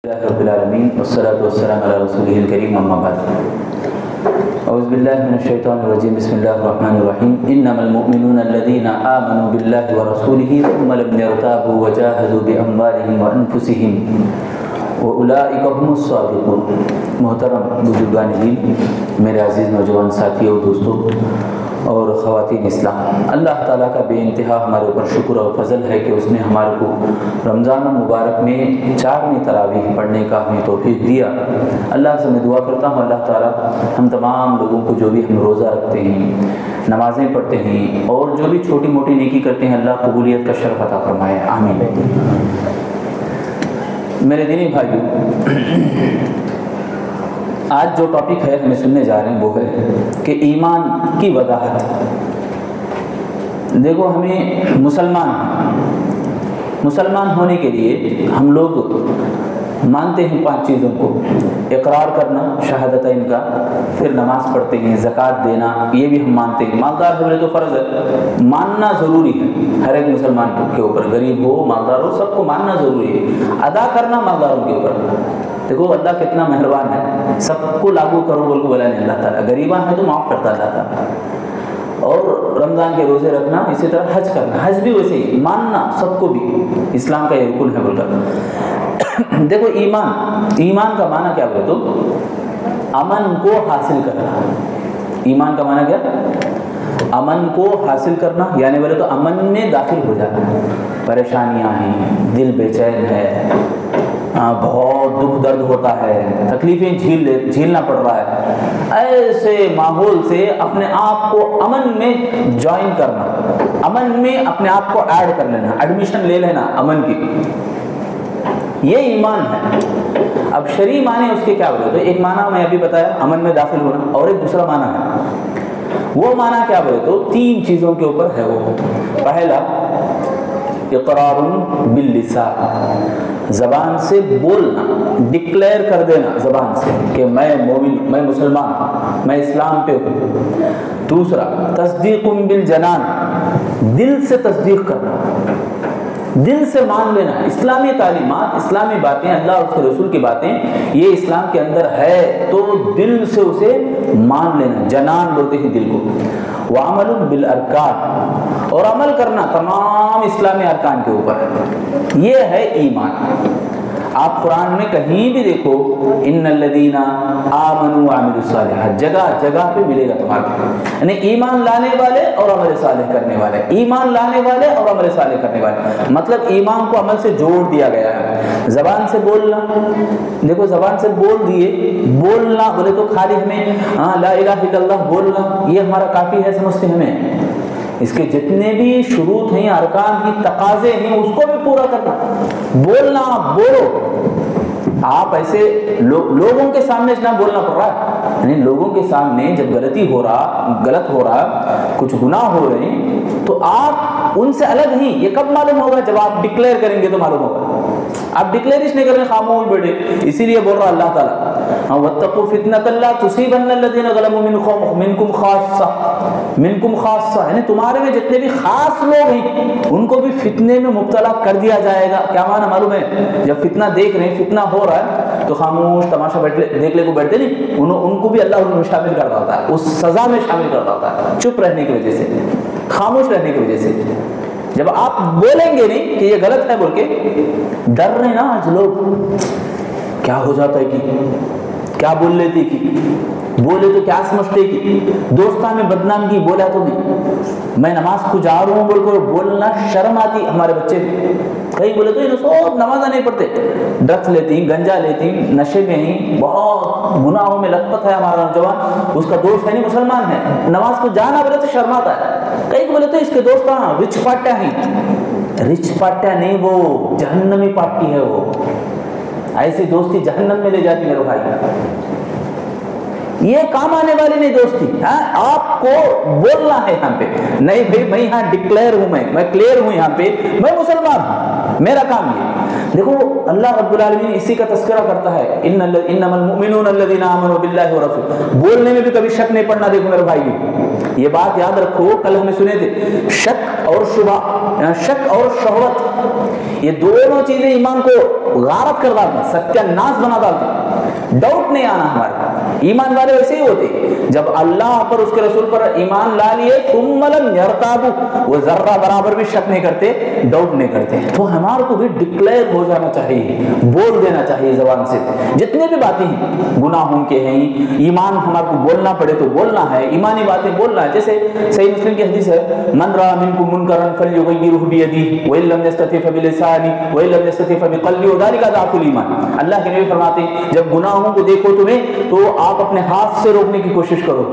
رب العالمین والصلاة والسلام علی رسولہ الکریم اما بعد اعوذ باللہ من الشیطان الرجیم بسم اللہ الرحمن الرحیم انما المؤمنون الذین آمنوا باللہ ورسولہ ثم لم يرتابوا وجاہدوا باموالہم وانفسہم واولئک هم الصادقون۔ محترم بزرگان دین، میرے عزیز نوجوان ساتھیوں، دوستوں اور خواتین اسلام، اللہ تعالیٰ کا بے انتہا ہمارے اوپر شکر اور فضل ہے کہ اس نے ہمارے کو رمضان المبارک میں 4ویں تراویح پڑھنے کا ہمیں توفیق دیا۔ اللہ سے میں دعا کرتا ہوں اللہ تعالیٰ ہم تمام لوگوں کو، جو بھی ہم روزہ رکھتے ہیں، نمازیں پڑھتے ہیں اور جو بھی چھوٹی موٹی نیکی کرتے ہیں، اللہ قبولیت کا شرف عطا فرمائے، آمین۔ میرے دینی بھائیو، آج جو ٹاپک ہے ہمیں سننے جا رہے ہیں وہ ہے کہ ایمان کی وضاحت۔ دیکھو، ہمیں مسلمان ہونے کے لیے ہم لوگ مانتے ہیں 5 چیزوں کو: اقرار کرنا شہادتین کا، پھر نماز پڑھتے ہیں، زکوٰۃ دینا، یہ بھی ہم مانتے ہیں۔ مالدار ہونے تو فرض ہے، ماننا ضروری ہے ہر ایک مسلمان کے اوپر، غریب ہو مالدار ہو سب کو ماننا ضروری ہے۔ ادا کرنا مالداروں کے اوپر، دیکھو اللہ کتنا مہربان ہے، سب کو لاگو کرو بول کو بولا نہیں اللہ تعالیٰ، غریباں ہیں تو معاف کرتا اللہ تعالیٰ۔ اور رمضان کے روزے رکھنا، اسی طرح حج کرنا، حج بھی ویسے ہی ماننا سب کو بھی، اسلام کا یہ رکن ہے بول کر۔ دیکھو ایمان کا معنی کیا بولے تو امن کو حاصل کرنا۔ ایمان کا معنی کیا؟ امن کو حاصل کرنا، یعنی بولے تو امن میں داخل ہو جانا۔ پریشانیاں ہیں، دل بے چین ہے، بہت دکھ درد ہوتا ہے، تکلیفیں جھیلنا پڑ رہا ہے، ایسے ماحول سے اپنے آپ کو امن میں جوائن کرنا، امن میں اپنے آپ کو ایڈ کر لینا، ایڈمیشن لے لینا امن کی، یہ ایمان ہے۔ اب شرعی معنی اس کے کیا بولے تو ایک معنی میں ابھی بتایا امن میں داخل ہونا، اور ایک دوسرا معنی ہے، وہ معنی کیا بولے تو 3 چیزوں کے اوپر ہے وہ۔ پہلا اقرار باللسان، زبان سے بولنا، ڈکلیئر کر دینا زبان سے کہ میں مومن، میں مسلمان ہوں، میں اسلام پہ ہوں۔ دوسرا تصدیق بالجنان، دل سے تصدیق کرنا، دل سے مان لینا، اسلامی تعلیمات، اسلامی باتیں، اللہ اور اس کے رسول کی باتیں یہ اسلام کے اندر ہے تو دل سے اسے مان لینا، جنان بولتے ہیں دل کو۔ وعمل بالارکان، اور عمل کرنا تمام اسلامی ارکان کے اوپر، یہ ہے ایمان۔ آپ قرآن میں کہیں بھی دیکھو ان الذین آمنوا وعملوا الصالحات، جگہ جگہ پہ ملے گا تمہارے، یعنی ایمان لانے والے اور عمل صالح کرنے والے، ایمان لانے والے اور عمل صالح کرنے والے، مطلب ایمان کو عمل سے جوڑ دیا گیا ہے۔ زبان سے بولنا، دیکھو زبان سے بول دیے، بولنا بولے تو خالی ہمیں لا الہ الا اللہ بولنا یہ ہمارا کافی ہے سمجھتے ہمیں، اس کے جتنے بھی شروط ہیں، ارکان کی تقاضے ہیں، اس کو بھی پورا کرنا۔ بولنا، بولو، آپ ایسے لوگوں کے سامنے نہ بولنا پڑ رہا ہے، یعنی لوگوں کے سامنے جب غلط ہو رہا، کچھ گناہ ہو رہے ہیں تو آپ ان سے الگ ہی، یہ کب معلوم ہوگا؟ جب آپ ڈکلیئر کریں گے تو معلوم ہوگا۔ آپ ڈکلیئر نہیں کریں، خاموش بیٹھے، اسی لیے بول رہا اللہ تعالیٰ وَاتَّقُوا فِتْنَةً لَا تُصِيبَنَّ الَّذِينَ ظَلَمُوا مِنْكُمْ خَاصَّةً، یعنی تمہارے میں جتنے بھی خاص لوگ ہیں ان کو بھی فتنے میں مبتلا کر دیا جائے گا۔ کیا معنی معلوم ہے؟ جب فتنہ دیکھ رہے ہیں، فتنہ ہو رہا ہے تو خاموش تماشا دیکھ لے کو بیٹھتے نہیں، ان کو بھی اللہ ان میں شامل کر رہا ہوتا ہے، اس سزا میں شامل کر رہا ہوتا ہے، چپ رہنے کی وجہ سے، خاموش رہنے کی وجہ سے۔ جب آپ بولیں گے نہیں کہ یہ غلط ہے بول کے، ڈر رہے نا آج لوگ، کیا ہو جاتا ہے کہ کیا بول لیتے کہ بولے تو کیا سمجھتے کہ دوستان میں بدنام کی، بولا تو نہیں، میں نماز کو جا رہا ہوں بول کر بولنا شرم آتی۔ ہمارے بچے کئی بولے تو سب نماز نہیں پڑھتے، ڈرگس لیتی، گنجا لیتی، نشے میں ہی، بہت گناہوں میں لت پت ہے ہمارا نوجوان، اس کا دوست ہے نہیں مسلمان ہے، نماز کو جانا بولے تو شرماتا ہے۔ کئی بولے تو اس کے دوست رچ پاٹیا ہیں، رچ پاٹیا نہیں، وہ جہنمی پارٹی ہے، وہ ایسی دوستی جہنم میں لے جاتی میرے بھائی، یہ کام آنے والی نہیں دوستی۔ آپ کو بولنا ہے یہاں پہ، نہیں بھائی میں یہاں ڈکلیئر ہوں، میں کلیئر ہوں یہاں پہ، میں مسلمان ہوں، میرا کام یہ۔ دیکھو اللہ رب العالمین اسی کا تذکرہ کرتا ہے، انما المؤمنون الذین آمنوا باللہ ورسولہ، بولنے میں بھی کبھی شک نہیں پڑنا۔ دیکھو میرے بھائی یہ بات یاد رکھو، کل ہم نے سنے تھے شک اور شبہ، شک اور شہوت، یہ دونوں چیزیں ایمان کو غارت کر ڈالتی ہیں، ستیہ ناش بنا ڈالتی ہیں، ڈاؤٹ نہیں آنا ہمارے۔ ایمان والے ویسے ہی ہوتے جب اللہ پر اس کے رسول پر ایمان لا لیے ثم لم یرتابوا، وہ ذرہ برابر بھی شک نہیں کرتے، ڈاؤٹ نہیں کرتے، تو ہمارے کو بھی ڈکلیئر ہو جانا چاہیے، بول دینا چاہیے زبان سے جتنے بھی باتیں ہیں گناہوں کے ہیں، ایمان ہمارے کو بولنا پڑے تو بولنا ہے، ایمانی باتیں بولنا ہے۔ جیسے صحیح مسلم کی حدیث ہے من رأى منکم منکرا فلیغیرہ بیدہ وان لم یستطع فبلسانہ وان لم یستطع فبقلبہ وذلک ضعف الایمان۔ اللہ کے نبی فرماتے ہیں جب گناہوں کو دیکھو تمہیں تو آپ اپنے ہاتھ سے روکنے کی کوشش کرو،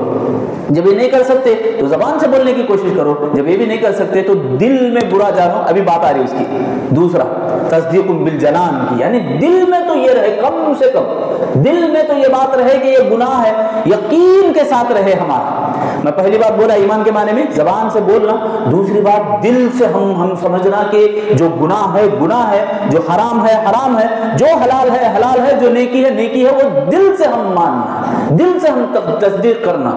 جب یہ نہیں کر سکتے تو زبان سے بولنے کی کوشش کرو، جب یہ بھی نہیں کر سکتے تو دل میں برا جانو، ابھی بات آ رہی ہے اس کی۔ دوسرا تصدیق بالجنان کی، یعنی دل میں تو یہ رہے، کم سے کم دل میں تو یہ بات رہے کہ یہ گناہ ہے، یقین کے ساتھ رہے ہمارا۔ میں پہلی بات بولا ایمان کے معنی میں زبان سے بولنا، دوسری بات دل سے ہم سمجھنا کہ جو گناہ ہے گناہ ہے، جو حرام ہے حرام ہے، جو حلال ہے حلال ہے، جو نیکی ہے نیکی ہے، وہ دل سے ہم ماننا، دل سے ہم تصدیق کرنا۔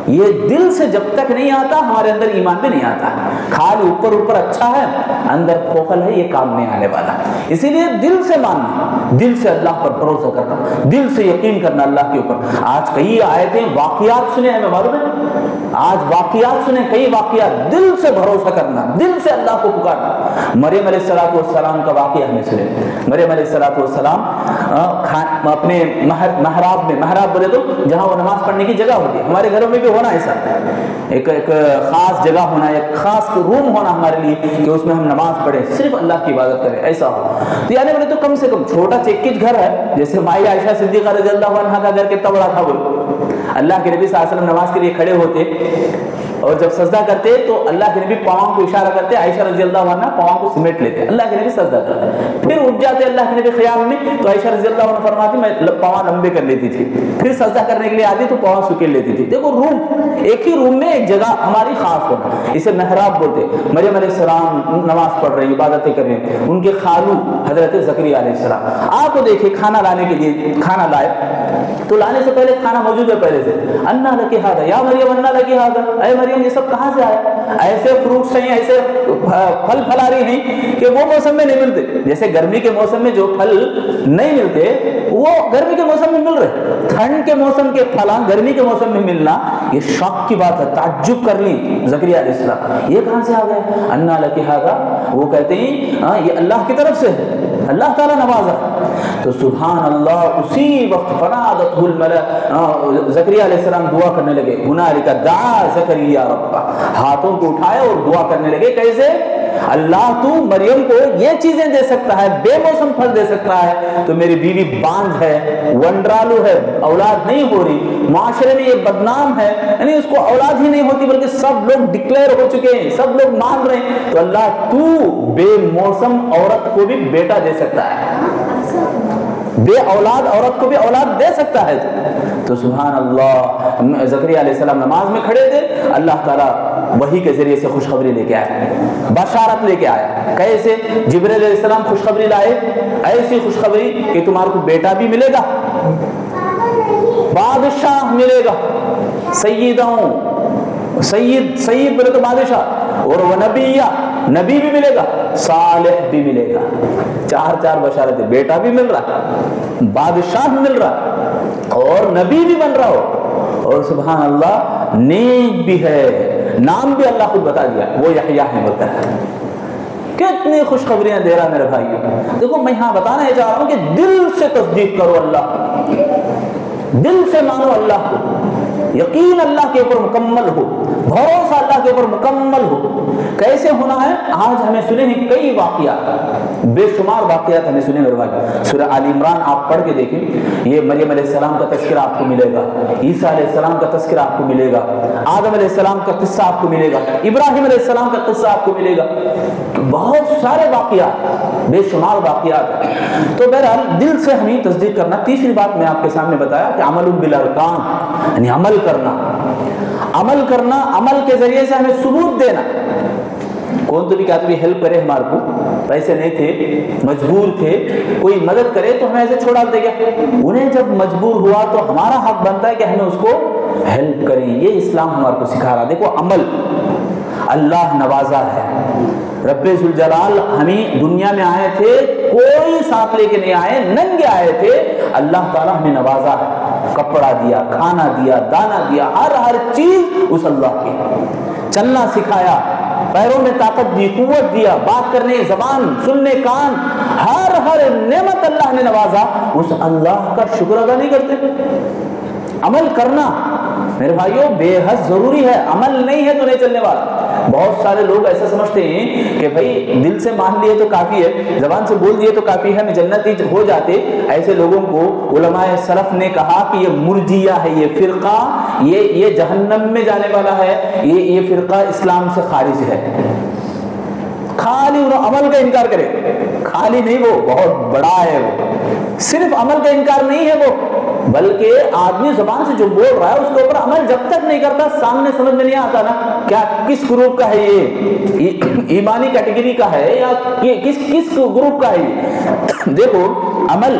یہ دل سے جب تک نہیں آتا ہمارے اندر ایمان بھی نہیں آتا، خالی اوپر اوپر اچھا ہے اندر کھوکھل ہے، یہ کام نہیں آنے والا۔ اسی لیے دل سے ماننا، دل سے اللہ پر بھروسہ کرنا، دل سے یقین کرنا اللہ کے اوپر۔ آج کئی آیتیں واقعات سنے ہمیں معلوم ہے، آج واقعات سنے، کئی واقعات، دل سے بھروسہ کرنا، دل سے اللہ کو پکارنا۔ مریم علیہ السلام کا واقعہ ہمیں سنے، مریم علیہ السلام اپنے محراب میں، محراب بولے تو جہاں وہ نماز پڑھنے کی جگہ ہوتی ہے، ہمارے گھروں میں بھی ہونا ایسا، ایک خاص جگہ ہونا، ایک خاص روم ہونا ہمارے لیے کہ اس میں ہم نماز پڑھیں، صرف اللہ کی عبادت کریں، ایسا ہو۔ تو یعنی بولے تو کم سے کم چھوٹا چیکچ گھر ہے، جیسے مائی عائشہ صدیقہ رضی اللہ عنہا کا گھر کتنا بڑا تھا، بولو اللہ کے نبی صلی اللہ علیہ وسلم نماز کے لیے کھڑے ہوتے اور جب سجدہ کرتے تو اللہ کے نبی پاؤں کو اشارہ کرتے، عائشہ رضی اللہ عنہ پاؤں کو سمیٹ لیتے، اللہ کے نبی سجدہ کرتے، پھر اٹھ جاتے اللہ کے نبی خیال میں، تو عائشہ رضی اللہ عنہ فرماتی میں پاؤں لمبے کر لیتی تھی، پھر سجدہ کرنے کے لیے آتی تو پاؤں سکیل لیتی تھی۔ دیکھو روم، ایک ہی روم میں ایک جگہ ہماری خاص ہونا، اسے محراب بولتے۔ مریم علیہ السلام نماز پڑھ رہی، عبادتیں کر رہی ہیں، ان کے خالو حضرت زکریا علیہ السلام آپ کو دیکھے کھانا لانے کے لیے، کھانا لائے تو لانے سے پہلے کھانا موجود ہے پہلے سے، انا لکی ھذا یا مریم انا لکی ھذا، اے مریم یہ سب کہاں سے آیا؟ ایسے فروٹس ہیں، ایسے پھل پھلاری ہیں کہ وہ موسم میں نہیں ملتے، جیسے گرمی کے موسم میں جو پھل نہیں ملتے وہ گرمی کے موسم میں مل رہے، ٹھنڈ کے موسم کے پھل گرمی کے موسم میں ملنا یہ شوق کی بات ہے، تعجب کر لی زکریا علیہ السلام، یہ کہاں سے آ گیا؟ انا لکی ھذا، وہ کہتے ہیں یہ اللہ کی طرف سے ہے، اللہ تعالیٰ نوازا۔ تو سبحان اللہ، اسی وقت فنادته الملائکہ، زکریا علیہ السلام دعا کرنے لگے، ہنالک دعا زکریا ربہ، ہاتھوں کو اٹھائے اور دعا کرنے لگے، کیسے؟ اللہ تو مریم کو یہ چیزیں دے سکتا ہے، بے موسم پھل دے سکتا ہے، تو میری بیوی بانجھ ہے، ونڈرالو ہے، اولاد نہیں ہو رہی، معاشرے میں یہ بدنام ہے، یعنی اس کو اولاد ہی نہیں ہوتی بلکہ سب لوگ ڈکلیئر ہو چکے ہیں، سب لوگ مان رہے ہیں، تو اللہ تو بے موسم عورت کو بھی بیٹا دے سکتا ہے، بے اولاد عورت کو بھی اولاد دے سکتا ہے۔ تو سبحان اللہ، زکریا علیہ السلام نماز میں کھڑے تھے، اللہ تعالیٰ وحی کے ذریعے سے خوشخبری لے کے آیا، بشارت لے کے آیا، کیسے؟ جبرائیل علیہ السلام خوشخبری لائے، ایسی خوشخبری کہ تمہارے کو بیٹا بھی ملے گا، بادشاہ ملے گا، سید بولے تو بادشاہ، اور وہ نبی بھی ملے گا، صالح بھی ملے گا، چار بشارتیں، بیٹا بھی مل رہا، بادشاہ بھی مل رہا اور نبی بھی بن رہا ہو، اور سبحان اللہ نیک بھی ہے، نام بھی اللہ خود بتا دیا، وہ یحییٰ ہے بولتا ہے۔ کتنی خوشخبریاں دے رہا میرے بھائیو۔ دیکھو میں یہاں بتانا چاہ رہا ہوں کہ دل سے تصدیق کرو اللہ، دل سے مانو اللہ کو، یقین اللہ کے اوپر مکمل ہو، بھروسہ اللہ کے اوپر مکمل ہو۔ کیسے ہونا ہے؟ آج ہمیں سنے ہیں کئی واقعات، بے شمار واقعات ہمیں سنے میرے بھائی۔ سورہ آل عمران آپ پڑھ کے دیکھیں، یہ مریم علیہ السلام کا تذکرہ آپ کو ملے گا، عیسیٰ علیہ السلام کا تذکرہ آپ کو ملے گا، آدم علیہ السلام کا قصہ آپ کو ملے گا، ابراہیم علیہ السلام کا قصہ آپ کو ملے گا، بہت سارے واقعات، بے شمار واقعات۔ تو بہرحال دل سے ہمیں تصدیق کرنا۔ تیسری بات میں آپ کے سامنے بتایا کہ عمل بالارکان، یعنی عمل کرنا، عمل کے ذریعے سے ہمیں ثبوت دینا۔ کون تو بھی کہتے ہیں ہیلپ کرے، ہمارے کو پیسے نہیں تھے، مجبور تھے، کوئی مدد کرے تو ہمیں ایسے چھوڑا دے گا، انہیں جب مجبور ہوا تو ہمارا حق بنتا ہے کہ ہمیں اس کو ہیلپ کریں۔ یہ اسلام ہمارے کو سکھا رہا۔ دیکھو عمل، اللہ نوازا ہے، रब ज़ुल जलाल हमें दुनिया में आए थे, कोई साथ लेके नहीं आए, नंगे आए थे। अल्लाह ताला हमें नवाजा है, कपड़ा दिया, खाना दिया, दाना दिया, हर चीज उस अल्लाह की। चलना सिखाया, पैरों में ताकत दी, कुव्वत दिया, बात करने ज़बान, सुनने कान, हर नेमत अल्लाह ने नवाजा। उस अल्लाह का शुक्र अदा नहीं करते। अमल करना मेरे भाइयों बेहद जरूरी है, अमल नहीं है तो नहीं चलने वाला। बहुत सारे लोग ऐसा समझते हैं कि भाई दिल से मान लिए तो काफी है, जबान से बोल दिए तो काफी है, मैं जन्नती हो जाते। ऐसे लोगों को उलमाए सलफ ने कहा कि ये मुर्जिया है, ये फिरका, ये जहन्नम में जाने वाला है, ये फिरका इस्लाम से खारिज है। खाली अमल का इनकार करे, खाली नहीं, वो बहुत बड़ा है, वो सिर्फ अमल का इनकार नहीं है वो, बल्कि आदमी जुबान से जो बोल रहा है उसके ऊपर अमल जब तक नहीं करता, सामने समझ में नहीं आता ना क्या किस ग्रुप का है, ये ईमानी कैटेगरी का है या किस ग्रुप का है ये। देखो अमल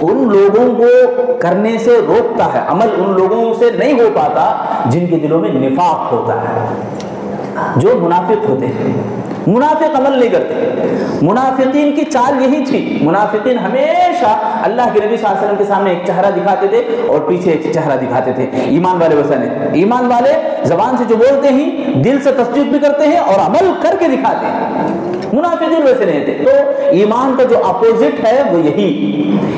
उन लोगों को करने से रोकता है, अमल उन लोगों से नहीं हो पाता जिनके दिलों में निफाक होता है, जो मुनाफिक होते हैं। मुनाफिक अमल नहीं करते। मुनाफिकीन की चाल यही थी, मुनाफिकीन हमेशा अल्लाह के नबी सल्लल्लाहु अलैहि वसल्लम के सामने एक चेहरा दिखाते थे और पीछे एक चेहरा दिखाते थे। ईमान वाले वैसा नहीं, ईमान वाले जबान से जो बोलते हैं दिल से तस्दीक भी करते हैं और अमल करके दिखाते हैं। मुनाफिकीन वैसे नहीं थे। तो ईमान का जो अपोजिट है वो यही,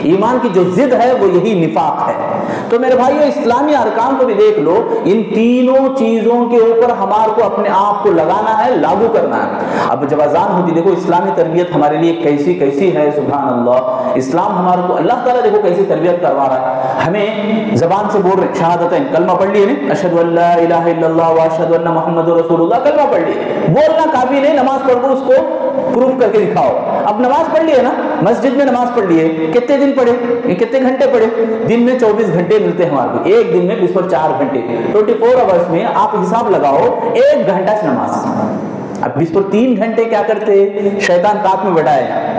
ईमान की जो जिद है वो यही निफाक है। तो मेरे भाइयों इस्लामी अरकान को भी देख लो, इन तीनों चीजों के ऊपर हमारे को अपने आप को लगाना है, लागू करना है। अब जब अजान होती, देखो इस्लामी तरबियत हमारे लिए कैसी है, सुभान अल्लाह। इस्लाम हमारे को अल्लाह ताला देखो कैसी तरबियत करवा रहा है। हमें जबान से बोल रहे शहादतैन, कलमा पढ़ लिए नहीं, अशहदु अल्ला इलाहा इल्लल्लाह व अशहदु अन्ना मुहम्मदुर रसूलुल्लाह, कलमा पढ़ लिए। बोलना काफी नहीं, नमाज पढ़ को उसको प्रूफ करके दिखाओ। अब नमाज पढ़ लिए ना, मस्जिद में नमाज पढ़ लिए, कितने दिन पढ़े, कितने घंटे पढ़े? दिन में 24 घंटे मिलते हैं हमारे को, एक दिन में 24 घंटे, 24 आवर्स में आप हिसाब लगाओ 1 घंटा नमाज। अब 3 घंटे क्या करते, शैतान ताक में बैठा है,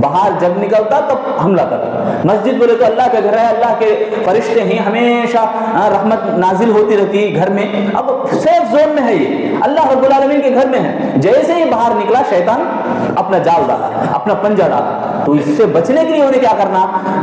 बाहर जब निकलता तब हमला करता। मस्जिद बोले तो अल्लाह का घर है, अल्लाह के फरिश्ते हैं, हमेशा रहमत नाजिल होती रहती है घर में। अब सेफ जोन में है ये, अल्लाह रब्बुल आलमीन के घर में है। जैसे ही बाहर निकला शैतान अपना जाल डाला, अपना पंजा डाला। तो इससे बचने के लिए उन्हें क्या करना,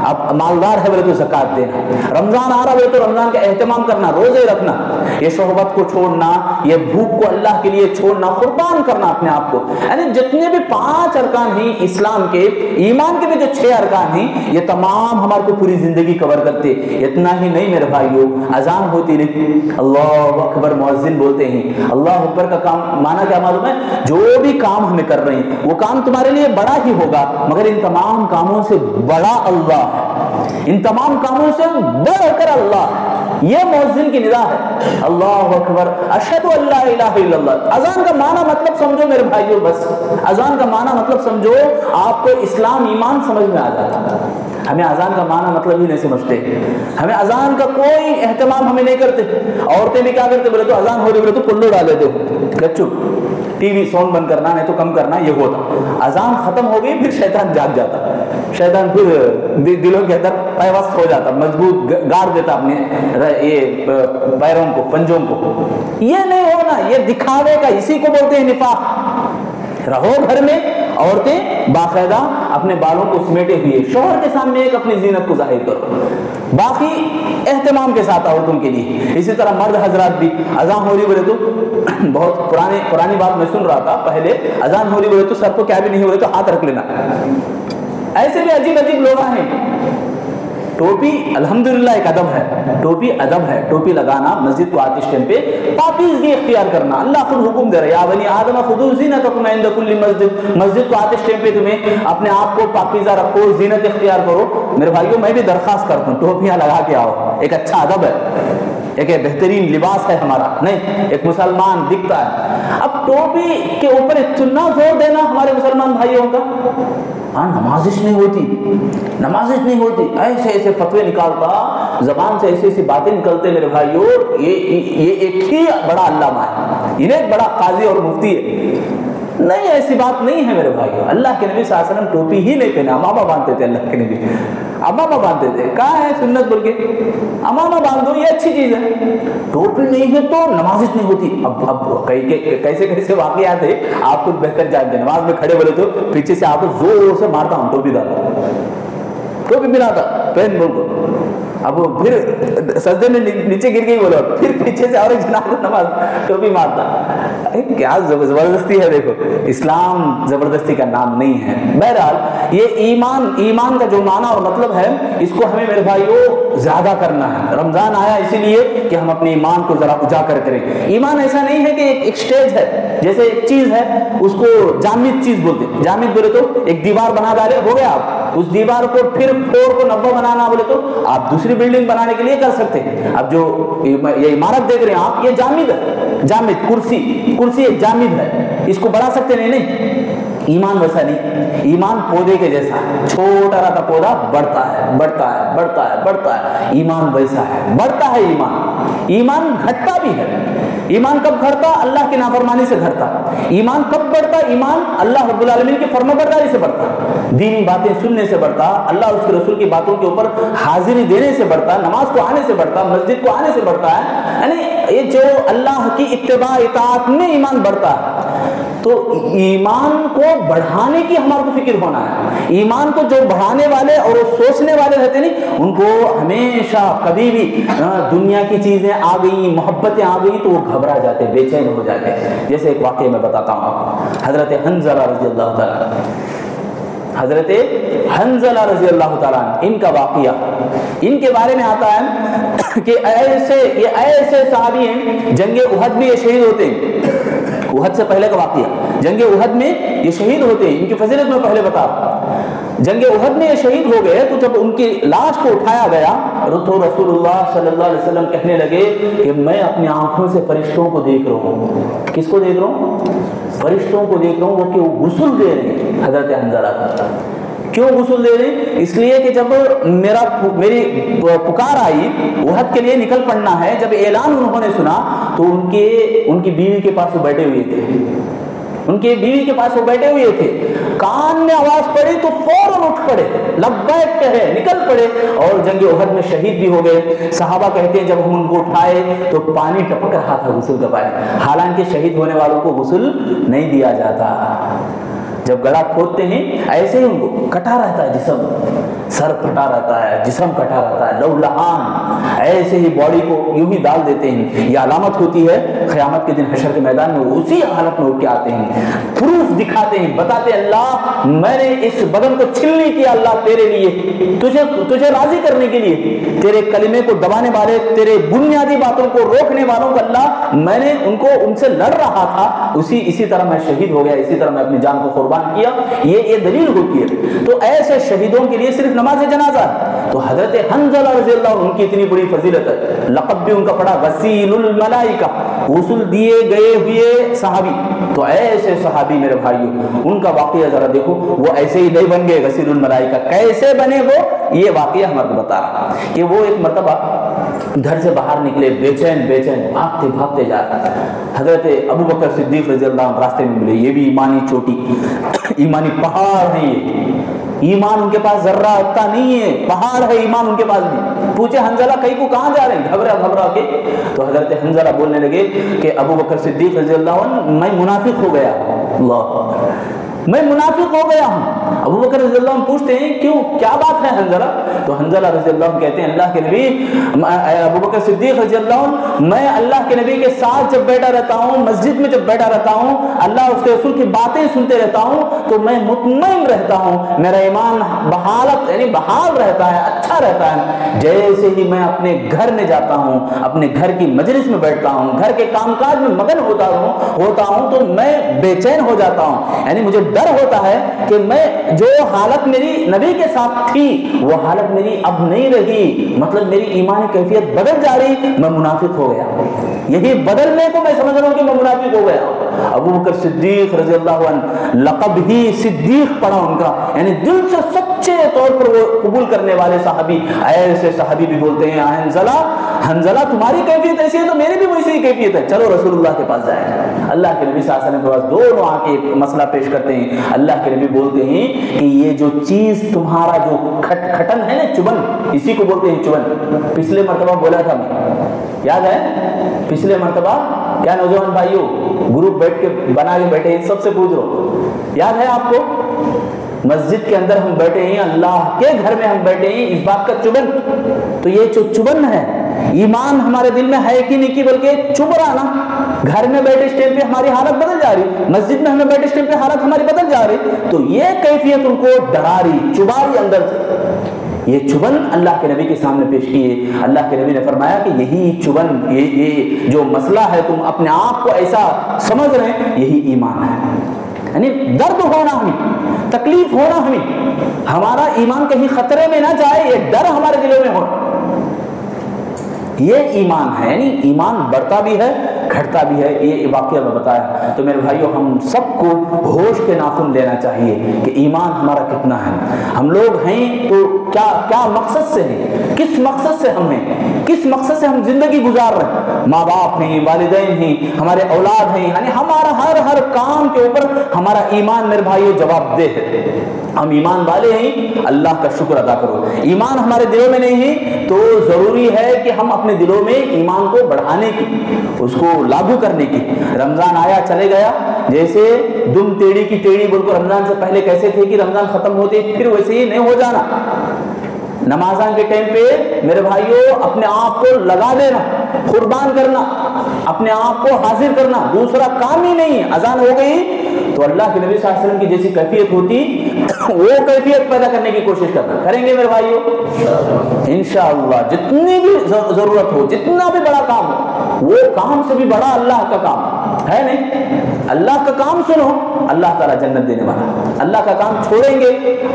अब मालदार है बोले तो ज़कात देना, रमजान आ रहा बोले तो रमजान का एहतमाम करना, रोजे रखना, ये शोहबत को छोड़ना, ये भूख को अल्लाह के लिए छोड़ना, कुर्बान करना अपने आप को। यानी जितने भी 5 अरकान हैं इस्लाम के, ईमान के भी जो 6 अरकान हैं, ये तमाम हमारे को पूरी जिंदगी कवर करते। इतना ही नहीं मेरे भाइयों, अजान होती रही, अल्लाह अकबर, मुअज्जिन बोलते हैं, अल्लाह अकबर का काम माना क्या मालूम है? जो भी काम हमें कर रहे हैं वो काम तुम्हारे लिए बड़ा ही होगा, मगर इन तमाम कामों से बड़ा अल्लाह है, इन तमाम कामों से बढ़कर अल्लाह। ये मुअज्जिन की निदा है, अल्लाह अकबर, अशहदु अल्ला इलाहा इल्लल्लाह। अजान का माना मतलब समझो मेरे भाइयों, बस अजान का माना मतलब समझो, आपको इस्लाम ईमान समझ में आ जाता। हमें अजान का माना मतलब ही नहीं समझते, हमें अजान का कोई एहतमाम हमें नहीं करते। औरतें भी क्या करते बोले तो अजान हो रही बोले तो कुल्लू डाल देते हो, चुप, टीवी साउंड बंद करना नहीं तो कम करना, ये होता। अजान खत्म हो गई फिर शैतान जाग जाता, शैतान फिर दिलों के अंदर पैवस्त हो जाता, मजबूत गाड़ देता अपने ये पैरों को, पंजों को। ये नहीं होना, ये दिखावे का, इसी को बोलते हैं निफाक। रहो घर में, औरतें बाकायदा अपने बालों को समेटे हुए, शौहर के सामने एक अपनी जीनत को जाहिर करो, बाकी एहतमाम के साथ औरतों के लिए। इसी तरह मर्द हजरात भी, अजान हो रही बोले तो बहुत पुरानी बात मैं सुन रहा था पहले, अजान हो रही बोले तो सर को क्या भी नहीं हो रही तो हाथ रख लेना। ऐसे भी अजीब अजीब लोग हैं। टोपी अल्हम्दुलिल्लाह एक अदब है, टोपी अदब है, टोपी लगाना, मस्जिद को आते टाइम पे पाकीज़गी इख्तियार करना, अल्लाह खुद हुक्म दे रहा है, या बनी आदम खुदू ज़ीनतकुम इंद कुल्ली मस्जिद, मस्जिद को आते टाइम पे तुम्हें अपने आप को पाकीज़ा रखो, ज़ीनत इख्तियार करो। मेरे भाइयों मैं भी दरख्वास्त करता हूँ, टोपियाँ लगा के आओ, एक अच्छा अदब है, एक बेहतरीन लिबास है हमारा, नहीं एक मुसलमान दिखता है। अब टोपी के ऊपर इतना जोर देना हमारे मुसलमान भाइयों का, हाँ नमाजिश नहीं होती, नमाजिश नहीं होती, ऐसे ऐसे फतवे निकालता, जबान से ऐसी ऐसी बातें निकलते मेरे भाइयों। ये एक ही बड़ा अल्लामा है, इन्हें एक बड़ा काजी और मुफ्ती है। नहीं ऐसी बात नहीं है मेरे भाइयों। अल्लाह के नबी सल्लल्लाहु अलैहि वसल्लम टोपी ही नहीं पहना, मामा बांधते थे अल्लाह के नबी। अमामा बांधते थे। कहाँ है सुन्नत बोल के? अमामा बांध दो, ये अच्छी चीज है। टोपी नहीं है तो नमाज नहीं होती। अब कैसे कैसे वाकयात है आप खुद बेहतर जानते हैं। नमाज में खड़े बोले तो पीछे से आपको जोर से मारता हूँ, टोपी डालता, टोपी मिलाता पहन बोल को। अब फिर सजदे में नीचे गिर गई बोलो, फिर पीछे से और एक जना नमाज टोपी मारता। क्या जबरदस्ती है देखो। इस्लाम जबरदस्ती का नाम नहीं है। बहरहाल ये ईमान का जो माना और मतलब है, इसको हमें मेरे भाइयों ज्यादा करना है। रमजान आया इसीलिए कि हम अपने ईमान को जरा उजागर करें। ईमान ऐसा नहीं है कि एक स्टेज है, जैसे एक चीज है उसको जामिद चीज बोलते। जामिद बोले तो एक दीवार बना डाले, हो गया। आप उस दीवार को फिर फ्लोर को 90 बनाना बोले तो आप दूसरी बिल्डिंग बनाने के लिए कर सकते हैं। अब जो ये इमारत देख रहे हैं आप, ये जामिद है। जामिद कुर्सी एक जामिद है, इसको बढ़ा सकते नहीं। ईमान वैसा नहीं। ईमान पौधे के जैसा, छोटा रहता पौधा बढ़ता है, बढ़ता है, बढ़ता है, बढ़ता है। ईमान वैसा है, बढ़ता है। ईमान घटता भी है। ईमान कब घटता? अल्लाह की नाफरमानी से घटता। ईमान कब बढ़ता? ईमान अल्लाह रब्बुल आलमीन की फर्माबरदारी से बढ़ता, दीनी बातें सुनने से बढ़ता, अल्लाह उसके रसूल की बातों के ऊपर हाजिरी देने से बढ़ता, नमाज को आने से बढ़ता, मस्जिद को आने से बढ़ता है। यानी ये जो अल्लाह की इत्तिबा इताअत में ईमान बढ़ता है। तो ईमान को बढ़ाने की हमारे को फिक्र होना है। ईमान को जो बढ़ाने वाले और सोचने वाले रहते नहीं, उनको हमेशा कभी भी दुनिया की चीजें आ गई, मोहब्बतें आ गई तो वो घबरा जाते, बेचैन हो जाते। जैसे एक वाकया मैं बताता हूँ आपको। हजरत हंज़ला रज़ी अल्लाह ताला, हजरत हंज़ला रज़ी अल्लाह ताला इनका वाकया, इनके बारे में आता है कि ऐसे सहाबी हैं, जंगे उहद में ये शहीद होते हैं। उहद से पहले का वाकया, जंगे उहद में ये शहीद होते हैं। इनकी फजीलत में पहले बता। जंगे उहद में ये शहीद हो गए तो जब उनकी लाश को उठाया गया तो रसूलुल्लाह सल्लल्लाहु अलैहि वसल्लम कहने लगे कि मैं अपनी आंखों से फरिश्तों को देख रहा हूँ। किसको देख रहा हूँ? फरिश्तों को देख रहा हूँ, वो कि वो गुस्ल दे रहे हैं हजरत हंज़ला को। क्यों गुस्ल दे रहे हैं? इसलिए कि जब मेरी पुकार आई उहद के लिए निकल पड़ना है, जब ऐलान उन्होंने सुना तो उनकी बीवी के पास वो बैठे हुए थे। उनके बीवी के पास वो बैठे हुए थे। कान में आवाज पड़ी तो फौरन उठ पड़े, लब्बैक कहे, निकल पड़े और जंग उहद में शहीद भी हो गए। सहाबा कहते हैं जब हम उनको उठाए तो पानी टपक रहा था, गुस्ल का पानी। हालांकि शहीद होने वालों को गुस्ल नहीं दिया जाता। जब गला खोदते हैं ऐसे ही उनको कटा रहता है जिस्म, सर फटा रहता है, जिस्म कटा रहता है, लौलहान, ऐसे ही बॉडी को यूं ही डाल देते हैं। ये अलामत होती है क़यामत के दिन हशर के मैदान में उसी हालत में उठ के आते हैं, प्रूफ दिखाते हैं, बताते अल्लाह मैंने इस बदन को छिल नहीं किया अल्लाह तेरे लिए, तुझे राजी करने के लिए, तेरे कलिमे को दबाने वाले, तेरे बुनियादी बातों को रोकने वालों का अल्लाह मैंने उनसे लड़ रहा था, इसी तरह मैं शहीद हो गया, इसी तरह मैं अपनी जान को कुर्बान किया। ये दलील होती है। तो ऐसे शहीदों के लिए सिर्फ नमाज जनाजा। तो हजरत हंज़ला रज़ियल्लाहु अन्हु उनकी इतनी बड़ी फजीलत है, लक़ब भी उनका पड़ा गसीलुल मलाइका, गुस्ल दिए गए हुए सहाबी। तो ऐसे सहाबी मेरे भाइयों, उनका वाकया जरा देखो, वो ऐसे ही नहीं बन गए गसीलुल मलाइका। कैसे बने वो? ये वाकया हमारे को बता रहा कि वो एक मर्तबा घर से बाहर निकले, बेचैन भागते भागते जा रहे। हजरत अबू बकर सिद्दीक रज़ियल्लाहु अन्हु रास्ते में मिले। ये भी ईमानी चोटी, ईमानी पहाड़ है। ये ईमान उनके पास जर्रा इतना नहीं है, पहाड़ है ईमान उनके पास भी। पूछे हंज़ला कहीं को कहाँ जा रहे हैं? घबरा के। तो हजरत हंज़ला बोलने लगे कि अबू बकर सिद्दीक रज़ियल्लाहु अन्हु मैं मुनाफिक हो गया। अल्लाह, मैं मुनाफिक हो गया हूँ। अबू बकर रज़ियल्लाहु अन्हु पूछते हैं क्यों, क्या बात है हंज़ला? तो हंज़ला रज़ियल्लाहु अन्हु कहते हैं अल्लाह के नबी, अबू बकर सिद्दीक रज़ियल्लाहु अन्हु, मैं अल्लाह के नबी के साथ जब बैठा रहता हूँ, मस्जिद में जब बैठा रहता हूँ, अल्लाह उसके रसूल की बातें सुनते रहता हूँ तो मैं मुतमईन रहता हूँ, मेरा ईमान बहाल रहता है, अच्छा रहता है। जैसे ही मैं अपने घर में जाता हूँ, अपने घर की मजलिस में बैठता हूँ, घर के कामकाज में मगन होता हूँ तो मैं बेचैन हो जाता हूँ। यानी मुझे डर होता है कि मैं जो हालत मेरी नबी के साथ थी वो हालत मेरी अब नहीं रही, मतलब मेरी ईमानी कैफियत बदल जा रही, मैं मुनाफिक हो गया। यही बदलने को मैं समझ रहा हूँ कि मैं मुनाफिक हो गया। अबू बकर सिद्दीक रज़ियल्लाहु अन्हु, लक़ब ही सिद्दीक पड़ा उनका, यानी दिल से सच्चे सच्चे तौर पर वो कबूल करने वाले सहाबी, ऐसे सहाबी भी बोलते हैं हंज़ला, हंज़ला तुम्हारी कैफियत ऐसी है तो मेरी भी वैसी ही कैफियत है, चलो रसूलुल्लाह के पास जाए। अल्लाह के नबी सल्लल्लाहु अलैहि वसल्लम के पास दोनों आके मसला पेश करते हैं। अल्लाह के नबी बोलते हैं कि ये जो चीज़ तुम्हारा जो खटन है ना, चुबन, इसी को बोलते हैं चुबन। पिछले मरतबा बोला था मैं, याद है पिछले मरतबा? क्या नौजवान भाइयों ग्रुप बैठ के बना के बैठे हैं, सबसे पूछ लो, याद है आपको? मस्जिद के अंदर हम बैठे हैं, अल्लाह के घर में हम बैठे हैं, इस बात का चुबन। तो ये जो चुबन है, ईमान हमारे दिल में है कि नहीं, कि बल्कि चुभ रहा ना। घर में बैठे इस टाइम पे हमारी हालत बदल जा रही, मस्जिद में हमें बैठे इस टाइम पे हालत हमारी बदल जा रही। तो ये कैफियत उनको डरा रही, चुबा रही अंदर से। ये चुबन अल्लाह के नबी के सामने पेश किए। अल्लाह के नबी ने फरमाया कि यही चुबन, ये जो मसला है, तुम अपने आप को ऐसा समझ रहे हैं, यही ईमान है। यानी दर्द होना हमें, तकलीफ होना हमें, हमारा ईमान कहीं खतरे में ना जाए, ये डर हमारे दिलों में हो, ये ईमान है। यानी ईमान बढ़ता भी है, घटता भी है, ये वाकया में बताया। तो मेरे भाइयों, हम सबको होश के नाखून लेना चाहिए कि ईमान हमारा कितना है। हम लोग हैं तो क्या क्या मकसद से हैं, किस मकसद से हम हैं, किस मकसद से हम जिंदगी गुजार रहे हैं। माँ बाप हैं, वालिदैन हैं, हमारे औलाद हैं, यानी हमारा हर काम के ऊपर हमारा ईमान मेरे भाइयों जवाबदेह है। हम ईमान वाले हैं, अल्लाह का शुक्र अदा करो। ईमान हमारे दिलों में नहीं है तो जरूरी है कि हम अपने दिलों में ईमान को बढ़ाने की, उसको लागू करने की। रमजान आया चले गया, जैसे दुम टेढ़ी की टेढ़ी बोलकर रमजान से पहले कैसे थे कि रमजान खत्म होते फिर वैसे ही नहीं हो जाना। नमाज़ान के टाइम पे मेरे भाइयों अपने आप को लगा देना, कुर्बान करना, अपने आप को हाजिर करना, दूसरा काम ही नहीं। अजान हो गई तो अल्लाह के नबी सल्लल्लाहु अलैहि वसल्लम की जैसी कैफियत होती वो कैफियत पैदा करने की कोशिश करना, करेंगे मेरे भाइयों इंशाअल्लाह। जितनी भी जरूरत हो, जितना भी बड़ा काम हो, वो काम से भी बड़ा अल्लाह का काम है नहीं। अल्लाह का काम सुनो, अल्लाह ताला जन्नत देने वाला। अल्लाह का काम छोड़ेंगे,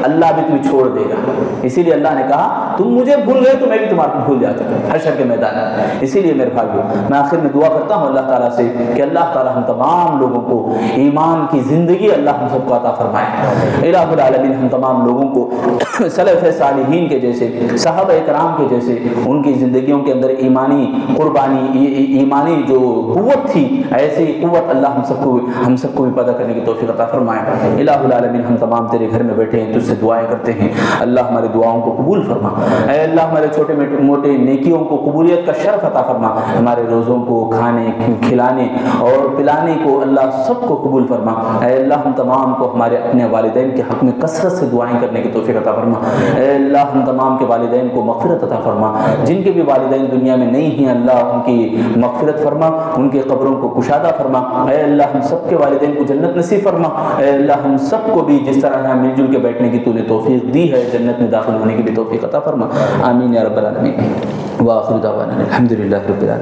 अल्लाह भी तुम्हें छोड़ देगा। इसीलिए अल्लाह ने कहा तुम मुझे भूल गए तो मैं भी तुम्हारे भूल जाता हूं हशर के मैदान में। इसीलिए मेरे भाइयों, मैं आखिर में दुआ करता हूं अल्लाह ताला से कि अल्लाह ताला हम तमाम लोगों को ईमान की जिंदगी अल्लाह हम सबको अता फरमाए। इलाहुल आलमीन हम तमाम लोगों को सलफ़ सालिहीन के जैसे, सहाबा इकराम के जैसे, उनकी जिंदगियों के अंदर ईमानी कुर्बानी, ईमानी जो कुव्वत थी, ऐसी कुव्वत अल्लाह हम सबको भी पैदा करने की तौफीक अता फरमाए। इलाहुल आलमीन हम तमाम तेरे घर में बैठे हैं, तुझसे दुआएं करते हैं, अल्लाह हमारी दुआओं को कबूल फरमा। ऐ अल्लाह हमारे छोटे मोटे नेकियों को कबूलियत का शर्फ अता फरमा। हमारे रोज़ों को खाने खिलाने और पिलाने को अल्लाह सबको कबूल फरमा। ऐ अल्लाह हम तमाम को हमारे अपने वालिदैन के हक़ में कसरत से दुआएं करने की तौफीक अता फरमा। ऐ अल्लाह हम तमाम के वालिदैन को मग़फ़िरत अता फरमा। जिनके भी वालिदैन दुनिया में नहीं हैं अल्लाह उनकी मग़फ़िरत फरमा, उनके क़ब्रों को कुशादा फरमा। ऐ अल्लाह हम सबके वालिदैन को जन्नत नसीब फरमा। ऐ अल्लाह हम सबको भी जिस तरह यहाँ मिलजुल के बैठने की तूने तौफीक दी है, जन्नत में दाखिल होने की भी तौफीक अता फरमा। आमीन या रब्बल आलमीन। व आखिर दावाना अल्हम्दुलिल्लाहि रब्बिल आलमीन।